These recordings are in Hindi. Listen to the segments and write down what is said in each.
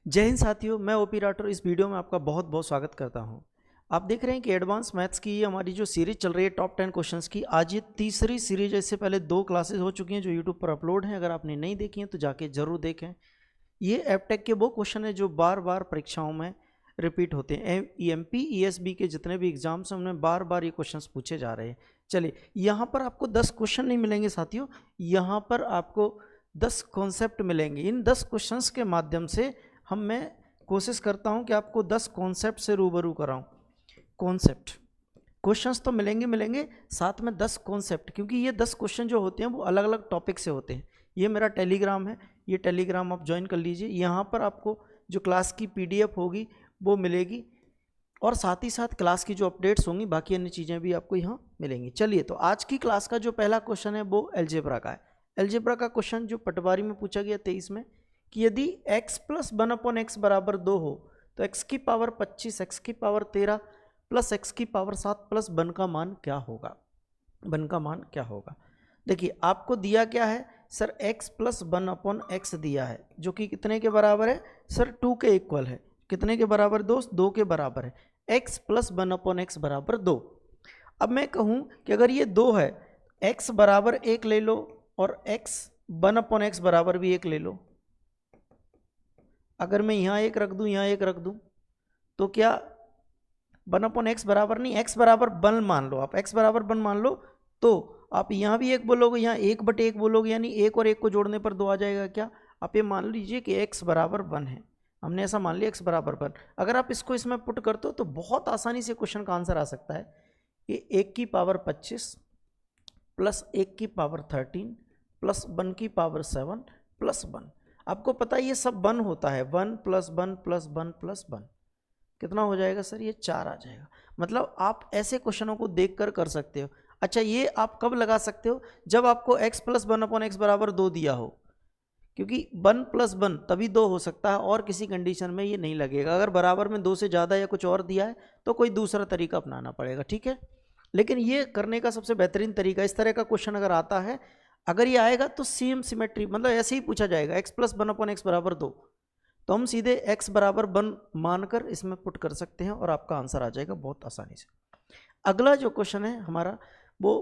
जय हिंद साथियों, मैं ओपी राठौर इस वीडियो में आपका बहुत बहुत स्वागत करता हूं। आप देख रहे हैं कि एडवांस मैथ्स की ये हमारी जो सीरीज चल रही है टॉप 10 क्वेश्चंस की, आज ये तीसरी सीरीज। इससे पहले 2 क्लासेस हो चुकी हैं जो यूट्यूब पर अपलोड हैं। अगर आपने नहीं देखी हैं तो जाके जरूर देखें। ये एपटेक के वो क्वेश्चन है जो बार बार परीक्षाओं में रिपीट होते हैं। एमपी ईएसबी के जितने भी एग्जाम्स हैं उनमें बार बार ये क्वेश्चंस पूछे जा रहे हैं। चलिए, यहाँ पर आपको 10 क्वेश्चन नहीं मिलेंगे साथियों, यहाँ पर आपको 10 कॉन्सेप्ट मिलेंगे। इन 10 क्वेश्चंस के माध्यम से मैं कोशिश करता हूं कि आपको 10 कॉन्सेप्ट से रूबरू कराऊं। कॉन्सेप्ट क्वेश्चंस तो मिलेंगे, साथ में 10 कॉन्सेप्ट, क्योंकि ये 10 क्वेश्चन जो होते हैं वो अलग अलग टॉपिक से होते हैं। ये मेरा टेलीग्राम है, ये टेलीग्राम आप ज्वाइन कर लीजिए। यहाँ पर आपको जो क्लास की पीडीएफ होगी वो मिलेगी, और साथ ही साथ क्लास की जो अपडेट्स होंगी, बाकी अन्य चीज़ें भी आपको यहाँ मिलेंगी। चलिए, तो आज की क्लास का जो पहला क्वेश्चन है वो अलजेब्रा का है। अलजेब्रा का क्वेश्चन जो पटवारी में पूछा गया 23 में, कि यदि x प्लस 1/x बराबर 2 हो तो x की पावर 25, x की पावर 13 प्लस x की पावर 7 प्लस 1 का मान क्या होगा। 1 का मान क्या होगा? देखिए, आपको दिया क्या है सर, x प्लस 1/x दिया है, जो कि कितने के बराबर है सर? 2 के इक्वल है। कितने के बराबर दोस्त? 2 के बराबर है। x प्लस 1/x बराबर 2। अब मैं कहूँ कि अगर ये 2 है, x बराबर 1 ले लो और x 1/x बराबर भी 1 ले लो। अगर मैं यहाँ 1 रख दूँ, यहाँ 1 रख दूँ, तो क्या 1/x बराबर नहीं, x बराबर 1 मान लो। आप x बराबर 1 मान लो तो आप यहाँ भी 1 बोलोगे, यहाँ 1/1 बोलोगे, यानी 1 और 1 को जोड़ने पर 2 आ जाएगा। क्या आप ये मान लीजिए कि x बराबर 1 है। हमने ऐसा मान लिया x बराबर 1। अगर आप इसको इसमें पुट करते हो तो बहुत आसानी से क्वेश्चन का आंसर आ सकता है। ये 1 की पावर 25 प्लस 1 की पावर 13 प्लस 1 की पावर 7 प्लस 1। आपको पता है ये सब 1 होता है। 1 प्लस 1 प्लस 1 प्लस 1 कितना हो जाएगा सर? ये 4 आ जाएगा। मतलब आप ऐसे क्वेश्चनों को देखकर कर सकते हो। अच्छा, ये आप कब लगा सकते हो? जब आपको x प्लस 1/x बराबर 2 दिया हो, क्योंकि 1 प्लस 1 तभी 2 हो सकता है, और किसी कंडीशन में ये नहीं लगेगा। अगर बराबर में 2 से ज़्यादा या कुछ और दिया है तो कोई दूसरा तरीका अपनाना पड़ेगा, ठीक है। लेकिन ये करने का सबसे बेहतरीन तरीका, इस तरह का क्वेश्चन अगर आता है, अगर ये आएगा तो सेम सिमेट्री, मतलब ऐसे ही पूछा जाएगा, x प्लस 1/x बराबर 2, तो हम सीधे x बराबर 1 मानकर इसमें पुट कर सकते हैं और आपका आंसर आ जाएगा बहुत आसानी से। अगला जो क्वेश्चन है हमारा वो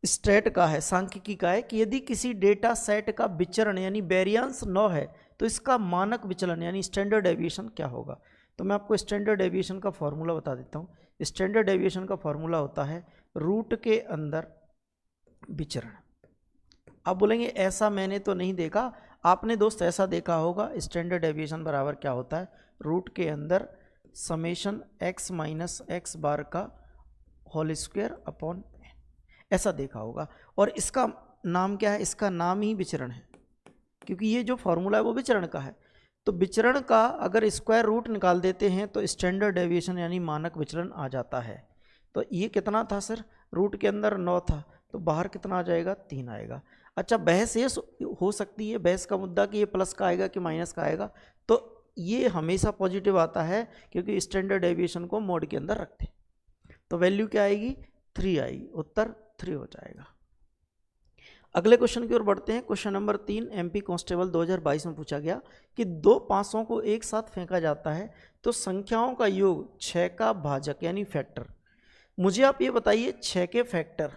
स्ट्रेट का है, सांख्यिकी का है, कि यदि किसी डेटा सेट का विचरण यानी वेरिएंस 9 है तो इसका मानक विचलन यानी स्टैंडर्ड डेविएशन क्या होगा। तो मैं आपको स्टैंडर्ड डेविएशन का फॉर्मूला बता देता हूँ। स्टैंडर्ड डेविएशन का फॉर्मूला होता है रूट के अंदर विचरण। आप बोलेंगे ऐसा मैंने तो नहीं देखा। आपने दोस्त ऐसा देखा होगा। स्टैंडर्ड डेविएशन बराबर क्या होता है? रूट के अंदर समेशन x माइनस एक्स बार का होल स्क्वायर अपॉन, ऐसा देखा होगा। और इसका नाम क्या है? इसका नाम ही विचरण है, क्योंकि ये जो फॉर्मूला है वो विचरण का है। तो विचरण का अगर स्क्वायर रूट निकाल देते हैं तो स्टैंडर्ड डेविएशन यानी मानक विचलन आ जाता है। तो ये कितना था सर? रूट के अंदर 9 था, तो बाहर कितना आ जाएगा? 3 आएगा। अच्छा, बहस ये हो सकती है, बहस का मुद्दा, कि ये प्लस का आएगा कि माइनस का आएगा। तो ये हमेशा पॉजिटिव आता है, क्योंकि स्टैंडर्ड डेविएशन को मोड के अंदर रखते हैं। तो वैल्यू क्या आएगी? 3 आएगी। उत्तर 3 हो जाएगा। अगले क्वेश्चन की ओर बढ़ते हैं। क्वेश्चन नंबर 3 एमपी कांस्टेबल 2022 में पूछा गया कि 2 500 को एक साथ फेंका जाता है तो संख्याओं का योग 6 का भाजक यानी फैक्टर। मुझे आप ये बताइए 6 के फैक्टर,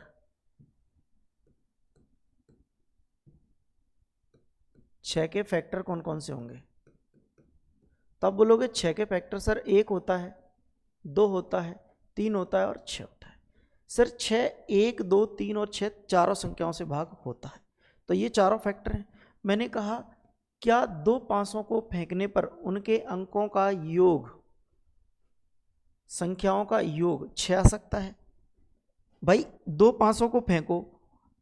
6 के फैक्टर कौन कौन से होंगे? तब बोलोगे 6 के फैक्टर सर 1 होता है, 2 होता है, 3 होता है और 6 होता है। सर 6 1 2 3 और 6 चारों संख्याओं से भाग होता है, तो ये चारों फैक्टर हैं। मैंने कहा क्या 2 500 को फेंकने पर उनके अंकों का योग, संख्याओं का योग 6 आ सकता है? भाई 2 500 को फेंको,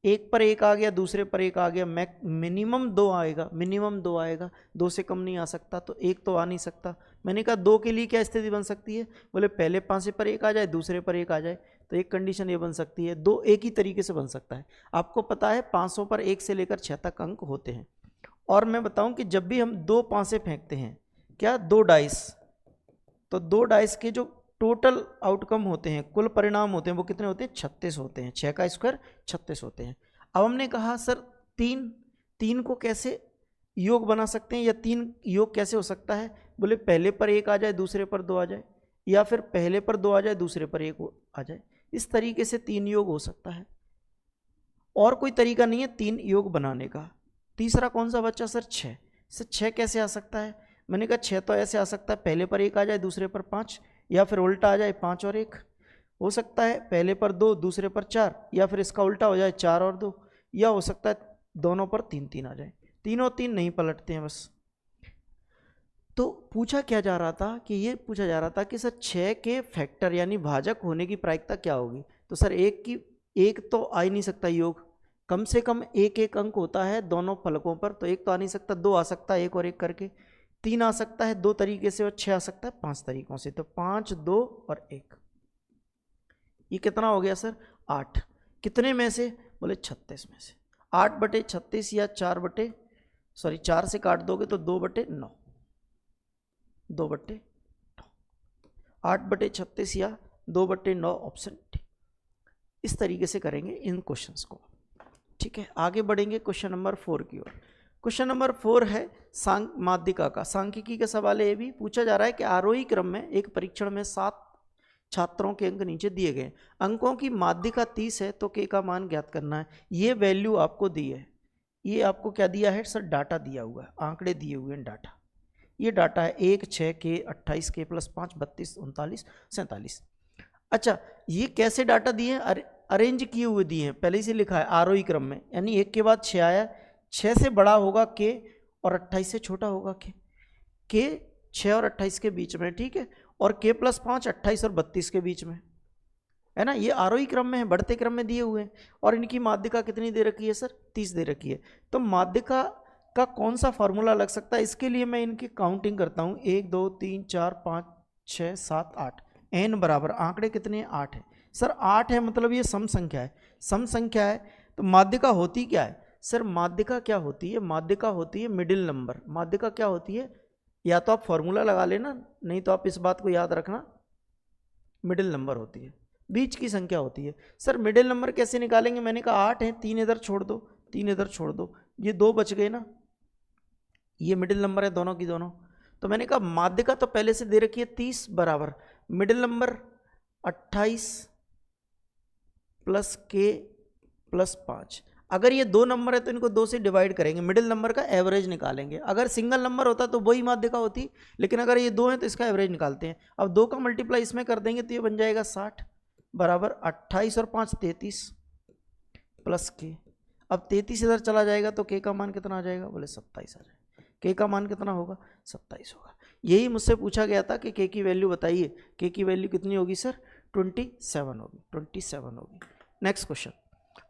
एक पर एक आ गया, दूसरे पर एक आ गया, मिनिमम 2 आएगा, मिनिमम 2 आएगा, 2 से कम नहीं आ सकता, तो एक तो आ नहीं सकता। मैंने कहा 2 के लिए क्या स्थिति बन सकती है? बोले पहले 5 पर एक आ जाए, दूसरे पर एक आ जाए, तो एक कंडीशन ये बन सकती है। 2 एक ही तरीके से बन सकता है। आपको पता है 500 पर 1 से लेकर 6 तक अंक होते हैं। और मैं बताऊं कि जब भी हम 2 5 फेंकते हैं, क्या 2 डाइस, तो 2 डाइस के जो टोटल आउटकम होते हैं, कुल परिणाम होते हैं, वो कितने होते हैं? 36 होते हैं। 6 का स्क्वायर 36 होते हैं। अब हमने कहा सर 3 को कैसे योग बना सकते हैं, या 3 योग कैसे हो सकता है, बोले पहले पर 1 आ जाए दूसरे पर 2 आ जाए, या फिर पहले पर 2 आ जाए दूसरे पर 1 आ जाए। इस तरीके से 3 योग हो सकता है, और कोई तरीका नहीं है 3 योग बनाने का। तीसरा कौन सा बच्चा सर 6, सर 6 कैसे आ सकता है, मैंने कहा 6 तो ऐसे आ सकता है पहले पर 1 आ जाए दूसरे पर 5, या फिर उल्टा आ जाए 5 और 1 हो सकता है, पहले पर 2 दूसरे पर 4, या फिर इसका उल्टा हो जाए 4 और 2, या हो सकता है दोनों पर 3 आ जाए। 3 और 3 नहीं पलटते हैं बस। तो पूछा क्या जा रहा था कि ये पूछा जा रहा था कि सर 6 के फैक्टर यानी भाजक होने की प्रायिकता क्या होगी। तो सर एक तो आ ही नहीं सकता योग, कम से कम एक अंक होता है दोनों फलकों पर, तो एक तो आ नहीं सकता, 2 आ सकता है 1 और 1 करके, 3 आ सकता है 2 तरीके से, और 6 आ सकता है 5 तरीकों से। तो 5, 2 और 1, ये कितना हो गया सर 8। कितने में से, बोले 36 में से। 8/36 या 4 से काट दोगे तो 2/9, 2/9, 8/36 या 2/9 ऑप्शन डी। इस तरीके से करेंगे इन क्वेश्चंस को। ठीक है, आगे बढ़ेंगे क्वेश्चन नंबर 4 की ओर। क्वेश्चन नंबर 4 है माध्यिका का, सांख्यिकी का सवाल है। ये भी पूछा जा रहा है कि आरोही क्रम में एक परीक्षण में 7 छात्रों के अंक नीचे दिए गए, अंकों की माध्यिका 30 है, तो के का मान ज्ञात करना है। ये वैल्यू आपको दी है, ये आपको क्या दिया है सर, डाटा दिया हुआ है, आंकड़े दिए हुए हैं, डाटा। ये डाटा है 1, 6 के, 28 के + 5, 32, 39, 47। अच्छा, ये कैसे डाटा दिए हैं, अरेंज किए हुए दिए हैं, पहले से लिखा है आरोही क्रम में, यानी 1 के बाद 6 आया, 6 से बड़ा होगा के और 28 से छोटा होगा के 6 और 28 के बीच में, ठीक है, और के + 5 28 और 32 के बीच में, है ना। ये आरोही क्रम में है, बढ़ते क्रम में दिए हुए हैं, और इनकी माध्यिका कितनी दे रखी है सर, 30 दे रखी है। तो माध्यिका का कौन सा फॉर्मूला लग सकता है, इसके लिए मैं इनकी काउंटिंग करता हूँ, 1 2 3 4 5 6 7 8, n बराबर आंकड़े कितने हैं, 8 है सर। 8 है मतलब ये सम संख्या है, सम संख्या है, तो माध्यिका होती क्या है सर, माध्यिका क्या होती है, माध्यिका होती है मिडिल नंबर। माध्यिका क्या होती है, या तो आप फॉर्मूला लगा लेना, नहीं तो आप इस बात को याद रखना, मिडिल नंबर होती है, बीच की संख्या होती है। सर मिडिल नंबर कैसे निकालेंगे, मैंने कहा 8 है, 3 इधर छोड़ दो, 3 इधर छोड़ दो, ये 2 बच गए ना, ये मिडिल नंबर है दोनों की दोनों। तो मैंने कहा माध्यिका तो पहले से दे रखी है 30 बराबर मिडिल नंबर 28 + के + 5। अगर ये 2 नंबर है तो इनको 2 से डिवाइड करेंगे, मिडिल नंबर का एवरेज निकालेंगे। अगर सिंगल नंबर होता तो वही माध्यिका होती, लेकिन अगर ये 2 है तो इसका एवरेज निकालते हैं। अब 2 का मल्टीप्लाई इसमें कर देंगे तो ये बन जाएगा 60 बराबर 28 और 5 33 + के। अब 33 इधर चला जाएगा तो के का मान कितना आ जाएगा, बोले 27 आ जाएगा। के का मान कितना होगा, 27 होगा। यही मुझसे पूछा गया था कि के की वैल्यू बताइए, के की वैल्यू कितनी होगी सर, 27 होगी, 27 होगी। नेक्स्ट क्वेश्चन,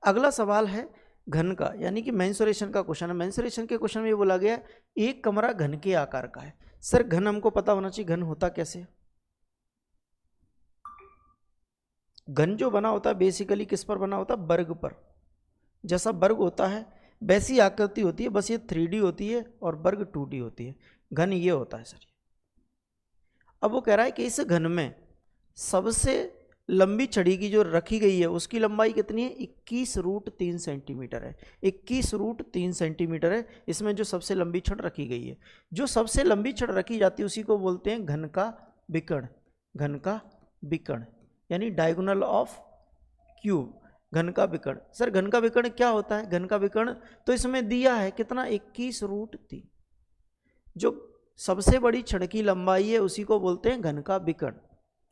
अगला सवाल है घन का, यानी कि मेंसुरेशन का क्वेश्चन है। मेंसुरेशन के क्वेश्चन में ये बोला गया एक कमरा घन के आकार का है। सर घन हमको पता होना चाहिए, घन होता कैसे, घन जो बना होता है बेसिकली किस पर बना होता है, वर्ग पर। जैसा वर्ग होता है वैसी आकृति होती है, बस ये 3D होती है और वर्ग 2D होती है। घन ये होता है सर। अब वो कह रहा है कि इस घन में सबसे लंबी छड़ी की जो रखी गई है उसकी लंबाई कितनी है, 21√3 सेंटीमीटर है। 21√3 सेंटीमीटर है इसमें जो सबसे लंबी छड़ रखी गई है। जो सबसे लंबी छड़ रखी जाती है उसी को बोलते हैं घन का विकर्ण। घन का विकर्ण यानी डायगोनल ऑफ क्यूब, घन का विकर्ण। सर घन का विकर्ण क्या होता है, घन का विकर्ण तो इसमें दिया है कितना, 21√3। जो सबसे बड़ी छड़ की लंबाई है उसी को बोलते हैं घन का विकर्ण।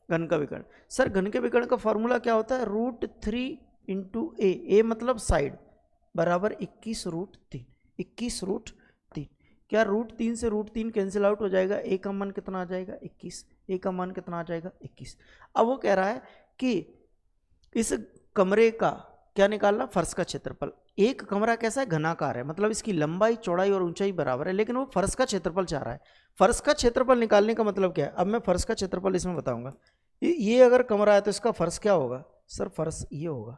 घन का विकर्ण। सर घन के विकर्ण का फॉर्मूला क्या होता है, √3 × a मतलब साइड बराबर 21√3। 21√3 क्या √3 से √3 कैंसिल आउट हो जाएगा, a का मान कितना आ जाएगा 21, a का मान कितना आ जाएगा 21। अब वो कह रहा है कि इस कमरे का क्या निकालना, फर्श का क्षेत्रफल। एक कमरा कैसा है, घनाकार है, मतलब इसकी लंबाई चौड़ाई और ऊंचाई बराबर है, लेकिन वो फर्श का क्षेत्रफल चाह रहा है। फर्श का क्षेत्रफल निकालने का मतलब क्या है, अब मैं फर्श का क्षेत्रफल इसमें बताऊंगा। ये अगर कमरा है तो इसका फर्श क्या होगा सर, फर्श ये होगा।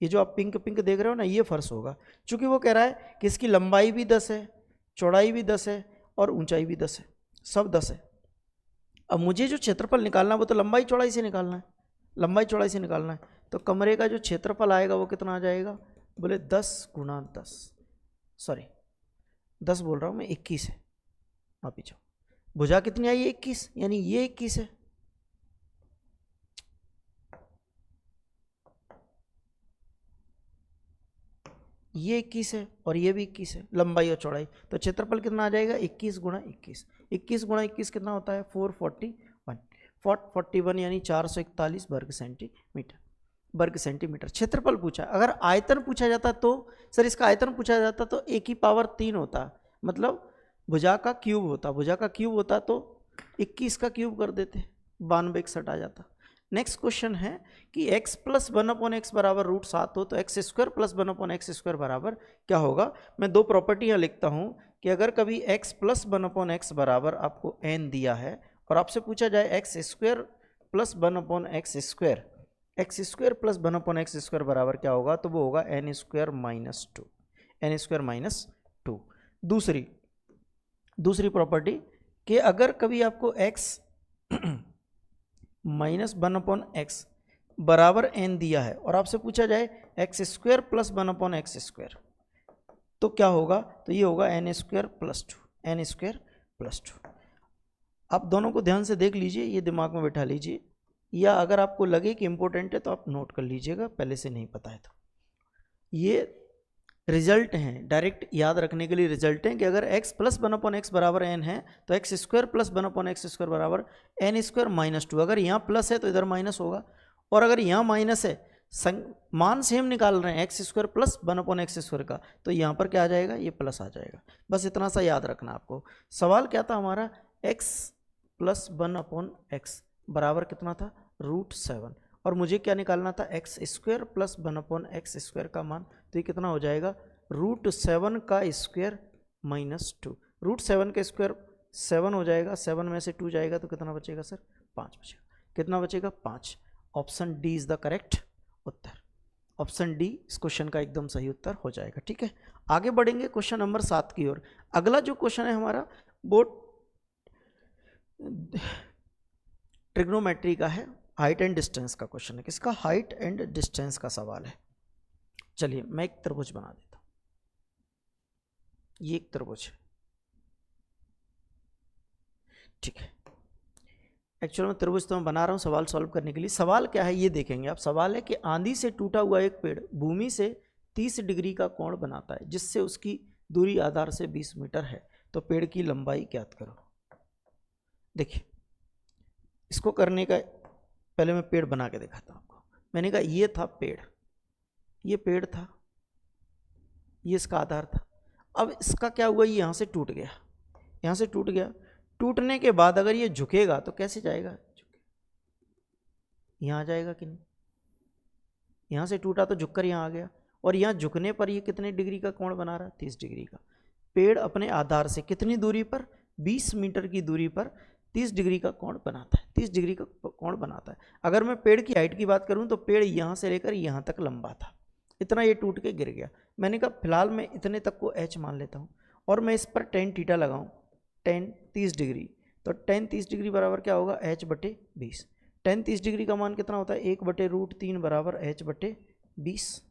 ये जो आप पिंक पिंक देख रहे हो ना, ये फर्श होगा। चूंकि वो कह रहा है कि इसकी लंबाई भी 10 है, चौड़ाई भी 10 है और ऊंचाई भी 10 है, सब 10 है। अब मुझे जो क्षेत्रफल निकालना है वो तो लंबाई चौड़ाई से निकालना है, लंबाई चौड़ाई से निकालना है। तो कमरे का जो क्षेत्रफल आएगा वो कितना आ जाएगा, बोले 10 × 10, सॉरी 10 बोल रहा हूँ मैं, 21 है। आप जाओ, भुजा कितनी आई है 21, यानी ये 21 है। ये 21 है और ये भी 21 है, लंबाई और चौड़ाई। तो क्षेत्रफल कितना आ जाएगा 21 गुणा 21। 21 गुणा 21 कितना होता है 441 यानी 441 वर्ग सेंटीमीटर क्षेत्रफल पूछा। अगर आयतन पूछा जाता तो सर, इसका आयतन पूछा जाता तो a की पावर 3 होता, मतलब भुजा का क्यूब होता। भुजा का क्यूब होता तो 21 का क्यूब कर देते, 92 61 आ जाता। नेक्स्ट क्वेश्चन है कि x प्लस 1/x बराबर √7 हो तो x square plus 1/x square बराबर क्या होगा। मैं दो प्रॉपर्टी यहाँ लिखता हूँ कि अगर कभी x प्लस 1/x बराबर आपको n दिया है और आपसे पूछा जाए x square plus 1/x square, x square plus 1/x square बराबर क्या होगा, तो वो होगा n square minus 2, n square minus 2। दूसरी प्रॉपर्टी कि अगर कभी आपको x माइनस 1/x बराबर n दिया है और आपसे पूछा जाए x square plus 1/x square, तो क्या होगा, तो ये होगा n square plus 2, n square plus 2। आप दोनों को ध्यान से देख लीजिए, ये दिमाग में बैठा लीजिए, या अगर आपको लगे कि इंपॉर्टेंट है तो आप नोट कर लीजिएगा, पहले से नहीं पता है तो। ये रिजल्ट हैं, डायरेक्ट याद रखने के लिए रिजल्ट हैं कि अगर x प्लस 1/x बराबर n है तो x square plus 1/x square बराबर n स्क्वायर माइनस 2। अगर यहाँ प्लस है तो इधर माइनस होगा, और अगर यहाँ माइनस है, मान सेम निकाल रहे हैं x square plus 1/x square का, तो यहाँ पर क्या आ जाएगा, ये प्लस आ जाएगा। बस इतना सा याद रखना आपको। सवाल क्या था हमारा, x प्लस 1/x बराबर कितना था √7, और मुझे क्या निकालना था x square plus 1/x square का मान, तो ये कितना हो जाएगा √7 का स्क्वायर माइनस 2। √7 का स्क्वायर 7 हो जाएगा, 7 में से 2 जाएगा तो कितना बचेगा सर, 5 बचेगा। कितना बचेगा 5। Option D is the correct Uttar. Option D इस क्वेश्चन का एकदम सही उत्तर हो जाएगा। ठीक है, आगे बढ़ेंगे क्वेश्चन नंबर 7 की ओर। अगला जो क्वेश्चन है हमारा वो ट्रिग्नोमेट्री का है, हाइट एंड डिस्टेंस का क्वेश्चन है। किसका, हाइट एंड डिस्टेंस का सवाल है। चलिए मैं एक त्रिभुज बना देता हूं, ये एक त्रिभुज है। ठीक है, एक्चुअल में त्रिभुज तो मैं बना रहा हूं सवाल सॉल्व करने के लिए। सवाल क्या है ये देखेंगे आप। सवाल है कि आंधी से टूटा हुआ एक पेड़ भूमि से 30 डिग्री का कोण बनाता है, जिससे उसकी दूरी आधार से 20 मीटर है, तो पेड़ की लंबाई ज्ञात करो। देखिए, इसको करने का पहले मैं पेड़ बना के दिखाता हूं आपको। मैंने कहा ये था पेड़, ये पेड़ था, ये इसका आधार था। अब इसका क्या हुआ, ये यहां से टूट गया, यहां से टूट गया। टूटने के बाद अगर ये झुकेगा तो कैसे जाएगा, यहां आ जाएगा कि नहीं, यहां से टूटा तो झुककर यहां आ गया, और यहां झुकने पर ये कितने डिग्री का कोण बना रहा है, 30 डिग्री का। पेड़ अपने आधार से कितनी दूरी पर, 20 मीटर की दूरी पर 30 डिग्री का कोण बनाता है, 30 डिग्री का कोण बनाता है। अगर मैं पेड़ की हाइट की बात करूं तो पेड़ यहां से लेकर यहां तक लंबा था, इतना ये टूट के गिर गया। मैंने कहा फिलहाल मैं इतने तक को h मान लेता हूं, और मैं इस पर tan थीटा लगाऊं, tan 30 डिग्री, तो tan 30 डिग्री बराबर क्या होगा h/20। tan 30 डिग्री का मान कितना होता है 1/√3 बराबर h/20।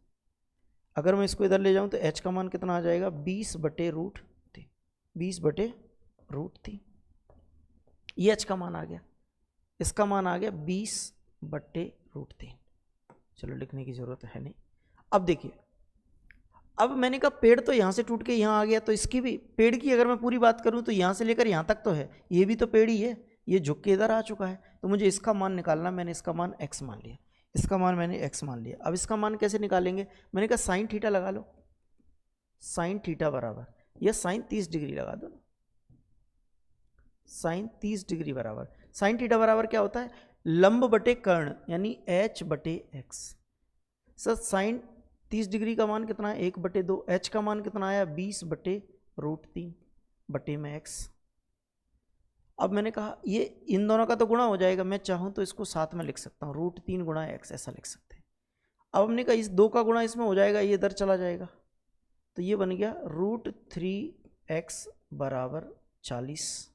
अगर मैं इसको इधर ले जाऊं तो h का मान कितना आ जाएगा 20/√3, 20/√3। ये h का मान आ गया, इसका मान आ गया 20/√3। चलो लिखने की जरूरत है नहीं। अब देखिए, अब मैंने कहा पेड़ तो यहां से टूट के यहां आ गया, तो इसकी भी, पेड़ की अगर मैं पूरी बात करूं तो यहां से लेकर यहां तक तो है, ये भी तो पेड़ ही है, ये झुक के इधर आ चुका है, तो मुझे इसका मान निकालना। मैंने इसका मान x मान लिया, इसका मान मैंने x मान लिया। अब इसका मान कैसे निकालेंगे, मैंने कहा साइन थीटा लगा लो, साइन थीटा बराबर, या साइन 30 डिग्री लगा दो ना, साइन 30 डिग्री बराबर, साइन थीटा बराबर क्या होता है लंब बटे कर्ण, यानी h/x। सर साइन 30 डिग्री का मान कितना है 1/2, h का मान कितना आया 20/√3 बटे में x। अब मैंने कहा ये इन दोनों का तो गुणा हो जाएगा, मैं चाहूं तो इसको साथ में लिख सकता हूं, √3 गुणा x ऐसा लिख सकते हैं। अब हमने कहा इस 2 का गुणा इसमें हो जाएगा, ये इधर चला जाएगा, तो ये बन गया √3x बराबर 40,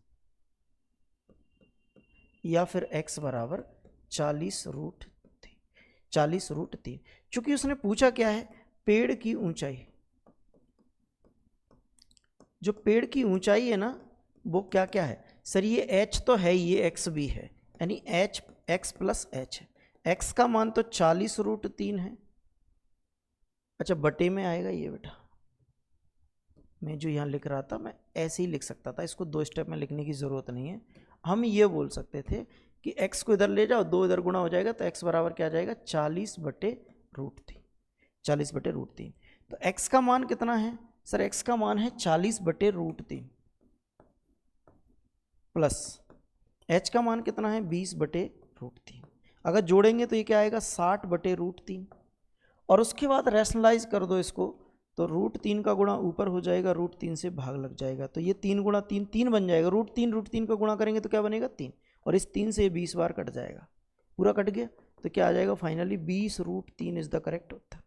या फिर x बराबर 40√3। चूंकि उसने पूछा क्या है, पेड़ की ऊंचाई, जो पेड़ की ऊंचाई है ना वो क्या क्या है सर, ये h तो है, ये x भी है, यानी h x प्लस h है। x का मान तो 40√3 है। अच्छा बटे में आएगा ये बेटा, मैं जो यहाँ लिख रहा था मैं ऐसे ही लिख सकता था, इसको 2 स्टेप में लिखने की ज़रूरत नहीं है। हम ये बोल सकते थे कि x को इधर ले जाओ, 2 इधर गुणा हो जाएगा तो x बराबर क्या आ जाएगा 40/√3, 40/√3। तो x का मान कितना है सर, x का मान है 40/√3 प्लस h का मान कितना है 20/√3। अगर जोड़ेंगे तो ये क्या आएगा 60/√3, और उसके बाद रैशनलाइज कर दो इसको तो √3 का गुणा ऊपर हो जाएगा, √3 से भाग लग जाएगा, तो ये 3 गुणा 3 3 बन जाएगा, √3 का गुणा करेंगे तो क्या बनेगा 3, और इस 3 से 20 बार कट जाएगा, पूरा कट गया तो क्या आ जाएगा finally 20√3 is the correct Uttar.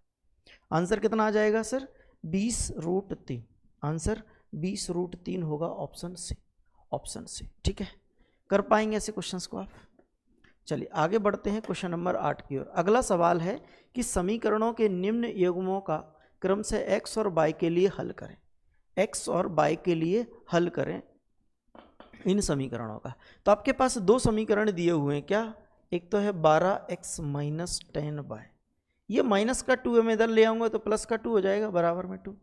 Answer कितना आ जाएगा सर 20√3, आंसर 20√3 होगा ऑप्शन सी, ऑप्शन सी। ठीक है, कर पाएंगे ऐसे क्वेश्चंस को आप। चलिए आगे बढ़ते हैं क्वेश्चन नंबर 8 की ओर। अगला सवाल है कि समीकरणों के निम्न युग्मों का क्रम से x और y के लिए हल करें, x और y के लिए हल करें इन समीकरणों का। तो आपके पास 2 समीकरण दिए हुए हैं क्या, एक तो है 12x माइनस 10y, ये माइनस का 2 मैं इधर ले आऊँगा तो प्लस का 2 हो जाएगा बराबर में 2,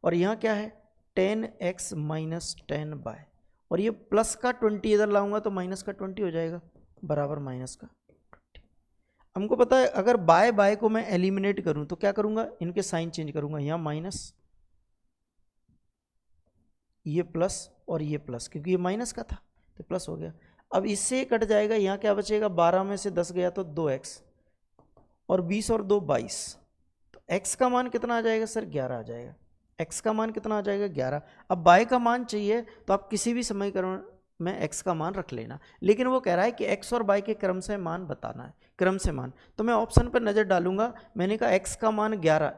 और यहाँ क्या है 10x माइनस 10y, और ये प्लस का 20 इधर लाऊंगा तो माइनस का 20 हो जाएगा बराबर माइनस का 20। हमको पता है अगर बाय बाय को मैं एलिमिनेट करूं तो क्या करूंगा, इनके साइन चेंज करूंगा, यहाँ माइनस, ये प्लस और ये प्लस, क्योंकि ये माइनस का था तो प्लस हो गया। अब इससे कट जाएगा, यहाँ क्या बचेगा 12 में से 10 गया तो 2x, और 20 और 2 22, तो x का मान कितना आ जाएगा सर 11 आ जाएगा, x का मान कितना आ जाएगा 11। अब y का मान चाहिए तो आप किसी भी समीकरण में x का मान रख लेना, लेकिन वो कह रहा है कि x और y के क्रम से मान बताना है, क्रम से मान, तो मैं ऑप्शन पर नज़र डालूंगा। मैंने कहा x का मान 11,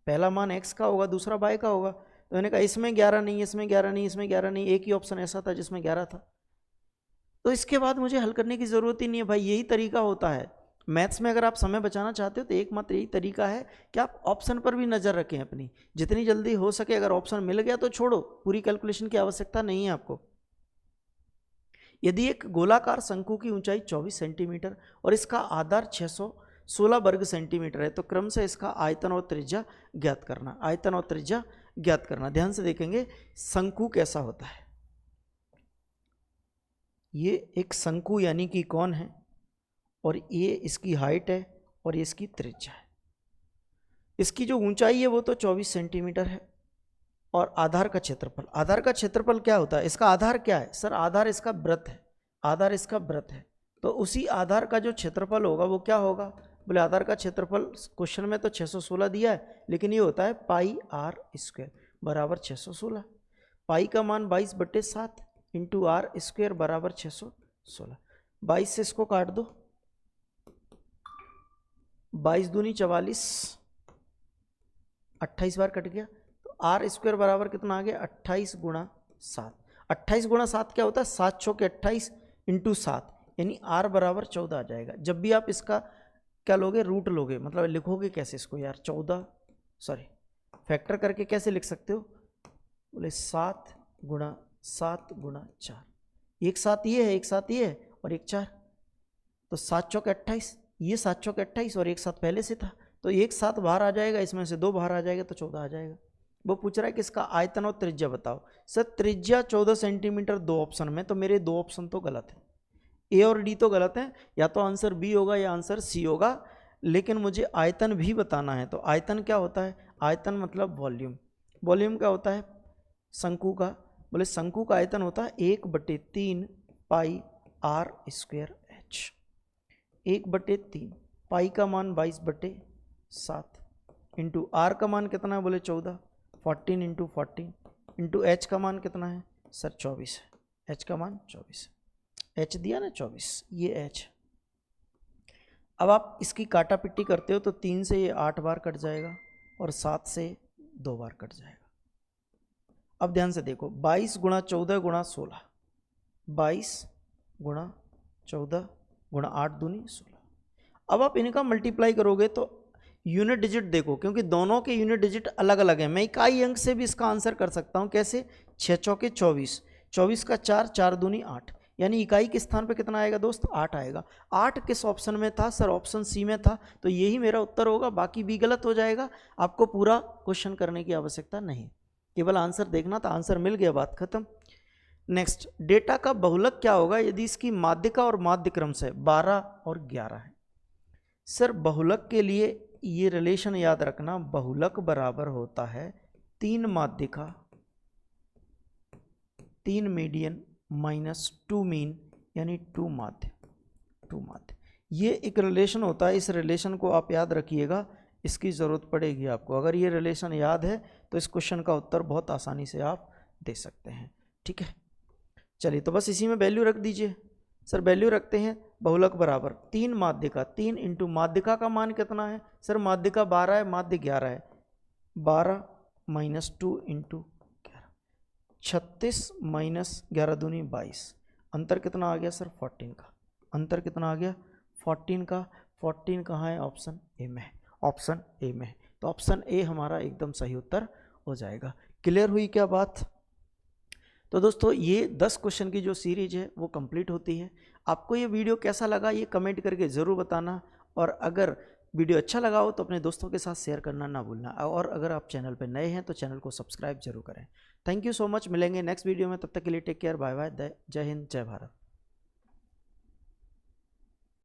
पहला मान x का होगा दूसरा y का होगा, तो मैंने कहा इसमें 11 नहीं, इसमें 11 नहीं, इसमें 11 नहीं, एक ही ऑप्शन ऐसा था जिसमें 11 था, तो इसके बाद मुझे हल करने की ज़रूरत ही नहीं है भाई, यही तरीका होता है मैथ्स में। अगर आप समय बचाना चाहते हो तो एकमात्र यही तरीका है कि आप ऑप्शन पर भी नज़र रखें अपनी, जितनी जल्दी हो सके। अगर ऑप्शन मिल गया तो छोड़ो, पूरी कैलकुलेशन की आवश्यकता नहीं है आपको। यदि एक गोलाकार शंकु की ऊंचाई 24 सेंटीमीटर और इसका आधार 616 वर्ग सेंटीमीटर है, तो क्रम से इसका आयतन और त्रिज्या ज्ञात करना, आयतन और त्रिज्या ज्ञात करना। ध्यान से देखेंगे शंकु कैसा होता है, ये एक शंकु यानी कि कौन है, और ये इसकी हाइट है और ये इसकी त्रिज्या है। इसकी जो ऊंचाई है वो तो 24 सेंटीमीटर है, और आधार का क्षेत्रफल, आधार का क्षेत्रफल क्या होता है, इसका आधार क्या है सर, आधार इसका वृत्त है, आधार इसका वृत्त है, तो उसी आधार का जो क्षेत्रफल होगा वो क्या होगा, बोले आधार का क्षेत्रफल क्वेश्चन में तो 616 दिया है, लेकिन ये होता है πr² बराबर 616, पाई का मान 22/7 इंटू r² बराबर 616, 22 से इसको काट दो, 22 दूनी 44, 28 बार कट गया, तो r² बराबर कितना आ गया 28 गुणा 7, 28 गुणा 7 क्या होता है 7 6 के 28 इंटू 7, यानी r बराबर 14 आ जाएगा। जब भी आप इसका क्या लोगे, रूट लोगे, मतलब लिखोगे कैसे इसको यार, 14 सॉरी फैक्टर करके कैसे लिख सकते हो, बोले 7 गुणा 4, एक साथ ये है, एक साथ ये है और एक 4, तो 7 चौके 28, ये 7 चौके 28 और एक साथ पहले से था, तो एक साथ बाहर आ जाएगा, इसमें से 2 बाहर आ जाएगा तो 14 आ जाएगा। वो पूछ रहा है कि इसका आयतन और त्रिज्या बताओ। सर त्रिज्या 14 सेंटीमीटर 2 ऑप्शन में, तो मेरे 2 ऑप्शन तो गलत है, ए और डी तो गलत है, या तो आंसर बी होगा या आंसर सी होगा, लेकिन मुझे आयतन भी बताना है। तो आयतन क्या होता है, आयतन मतलब वॉल्यूम, वॉल्यूम क्या होता है शंकु का, बोले शंकु का आयतन होता है 1/3 पाई r² h, 1/3, पाई का मान 22/7 इंटू आर का मान कितना है, बोले 14, 14 इंटू 14 इंटू एच का मान कितना है सर 24 है, एच का मान 24 है, एच दिया ना 24, ये एच। अब आप इसकी काटा पिट्टी करते हो तो 3 से ये 8 बार कट जाएगा और 7 से 2 बार कट जाएगा। अब ध्यान से देखो 22 गुणा 14 गुणा 16, 22 गुणा 14 गुणा 8 दूनी 16। अब आप इनका मल्टीप्लाई करोगे तो यूनिट डिजिट देखो, क्योंकि दोनों के यूनिट डिजिट अलग अलग हैं, मैं इकाई अंक से भी इसका आंसर कर सकता हूँ। कैसे? 6 चौके 24, 24 का 4, 4 दूनी 8, यानी इकाई के स्थान पे कितना आएगा दोस्त? 8 आएगा। 8 किस ऑप्शन में था सर? ऑप्शन सी में था, तो यही मेरा उत्तर होगा, बाकी भी गलत हो जाएगा। आपको पूरा क्वेश्चन करने की आवश्यकता नहीं, केवल आंसर देखना था, आंसर मिल गया, बात खत्म। नेक्स्ट, डेटा का बहुलक क्या होगा यदि इसकी माध्यिका और माध्य क्रम से 12 और 11 है? सर बहुलक के लिए ये रिलेशन याद रखना, बहुलक बराबर होता है 3 माध्यिका 3 मीडियन माइनस 2 मीन, यानी 2 माध्य। ये एक रिलेशन होता है, इस रिलेशन को आप याद रखिएगा, इसकी ज़रूरत पड़ेगी आपको। अगर ये रिलेशन याद है तो इस क्वेश्चन का उत्तर बहुत आसानी से आप दे सकते हैं। ठीक है, चलिए तो बस इसी में वैल्यू रख दीजिए। सर वैल्यू रखते हैं, बहुलक बराबर 3 माध्यिका, 3 इंटू माध्यिका का मान कितना है? सर माध्यिका 12 है, माध्य 11 है, 12 माइनस 2 इंटू 11, 36 माइनस 11 दूनी 22, अंतर कितना आ गया सर? 14 का। अंतर कितना आ गया? 14 का। 14 कहाँ है? ऑप्शन ए में है, ऑप्शन ए में है, तो ऑप्शन ए हमारा एकदम सही उत्तर हो जाएगा। क्लियर हुई क्या बात? तो दोस्तों ये 10 क्वेश्चन की जो सीरीज है वो कंप्लीट होती है। आपको ये वीडियो कैसा लगा ये कमेंट करके ज़रूर बताना, और अगर वीडियो अच्छा लगा हो तो अपने दोस्तों के साथ शेयर करना ना भूलना, और अगर आप चैनल पर नए हैं तो चैनल को सब्सक्राइब जरूर करें। थैंक यू सो मच, मिलेंगे नेक्स्ट वीडियो में, तब तक के लिए टेक केयर, बाय बाय, जय हिंद, जय भारत।